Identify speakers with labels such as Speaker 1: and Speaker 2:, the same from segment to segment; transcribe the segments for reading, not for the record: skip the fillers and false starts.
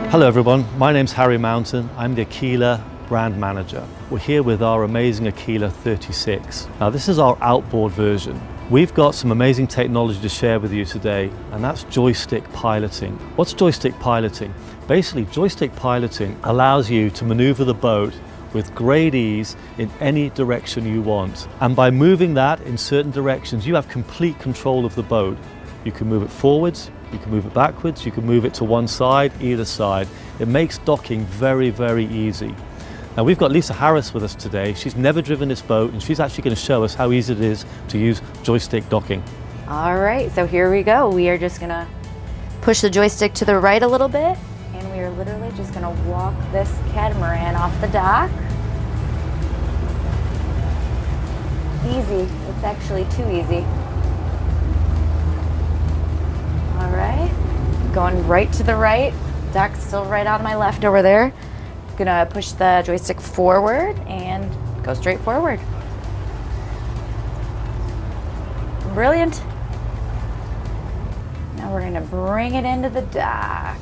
Speaker 1: Hello everyone, my name's Harry Mountain. I'm the Aquila brand manager. We're here with our amazing Aquila 36. Now this is our outboard version. We've got some amazing technology to share with you today, and that's joystick piloting. What's joystick piloting? Basically, joystick piloting allows you to maneuver the boat with great ease in any direction you want. And by moving that in certain directions, you have complete control of the boat. You can move it forwards, you can move it backwards, you can move it to one side, either side. It makes docking very, very easy. Now we've got Lisa Harris with us today. She's never driven this boat, and she's actually going to show us how easy it is to use joystick docking.
Speaker 2: All right, so here we go. We are just gonna push the joystick to the right a little bit, and we are literally just gonna walk this catamaran off the dock. Easy, it's actually too easy. All right, going right to the right. Dock's still right on my left over there. Gonna push the joystick forward and go straight forward. Brilliant. Now we're gonna bring it into the dock.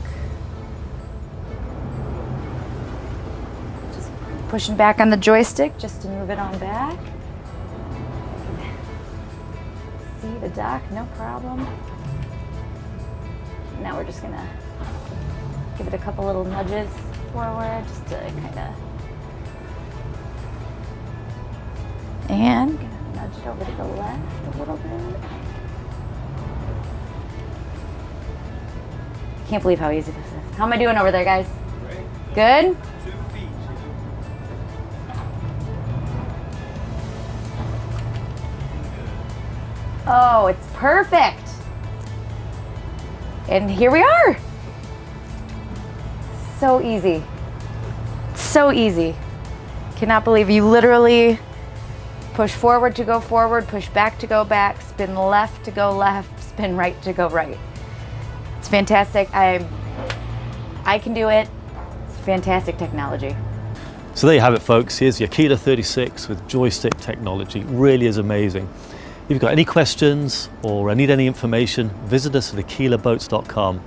Speaker 2: Just pushing back on the joystick just to move it on back. See the dock, no problem. Now we're just gonna give it a couple little nudges forward just to kind of, and gonna nudge it over to the left a little bit. Can't believe how easy this is. How am I doing over there, guys?
Speaker 3: Great.
Speaker 2: Good?
Speaker 3: 2 feet.
Speaker 2: Oh, it's perfect. And here we are. So easy. So easy. Cannot believe you literally push forward to go forward, push back to go back, spin left to go left, spin right to go right. It's fantastic. I can do it. It's fantastic technology.
Speaker 1: So there you have it, folks. Here's the Aquila 36 with joystick technology. It really is amazing. If you've got any questions or need any information, visit us at aquilaboats.com.